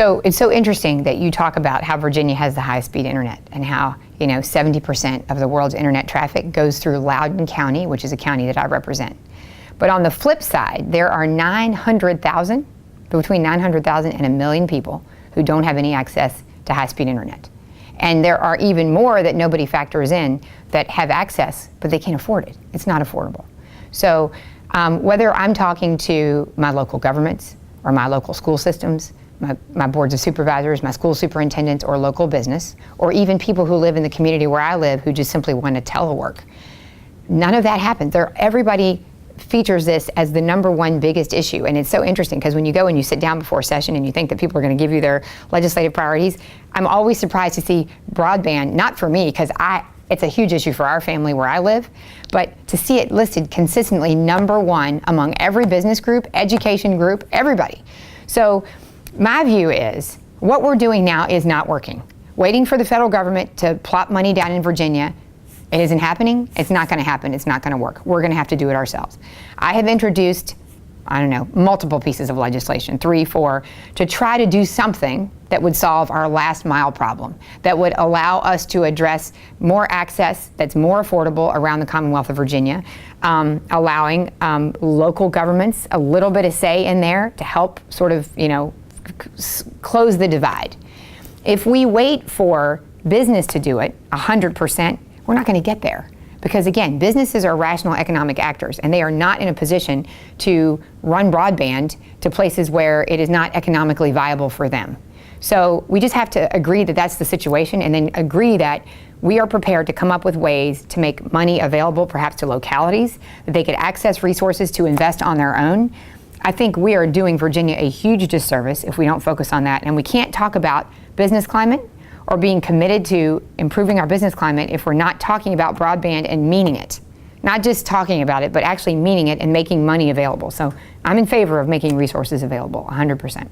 So it's so interesting that you talk about how Virginia has the highest speed internet and how 70% of the world's internet traffic goes through Loudoun County, which is a county that I represent. But on the flip side, there are 900,000, between 900,000 and 1 million people who don't have any access to high-speed internet. And there are even more that nobody factors in that have access, but they can't afford it. It's not affordable. So whether I'm talking to my local governments or my local school systems, my boards of supervisors, my school superintendents, or local business, or even people who live in the community where I live who just simply want to telework, none of that happens. Everybody features this as the #1 biggest issue. And it's so interesting because when you go and you sit down before a session and you think that people are going to give you their legislative priorities, I'm always surprised to see broadband, not for me, because it's a huge issue for our family where I live, but to see it listed consistently #1 among every business group, education group, everybody. So my view is what we're doing now is not working. Waiting for the federal government to plop money down in Virginia, it isn't happening. It's not going to happen. It's not going to work. We're going to have to do it ourselves. I have introduced, multiple pieces of legislation, 3, 4, to try to do something that would solve our last mile problem, that would allow us to address more access that's more affordable around the Commonwealth of Virginia, allowing local governments a little bit of say in there to help sort of, close the divide. If we wait for business to do it 100%, we're not going to get there. Because again, businesses are rational economic actors and they are not in a position to run broadband to places where it is not economically viable for them. So we just have to agree that that's the situation and then agree that we are prepared to come up with ways to make money available perhaps to localities, that they could access resources to invest on their own. I think we are doing Virginia a huge disservice if we don't focus on that. And we can't talk about business climate or being committed to improving our business climate if we're not talking about broadband and meaning it. Not just talking about it, but actually meaning it and making money available. So I'm in favor of making resources available, 100%.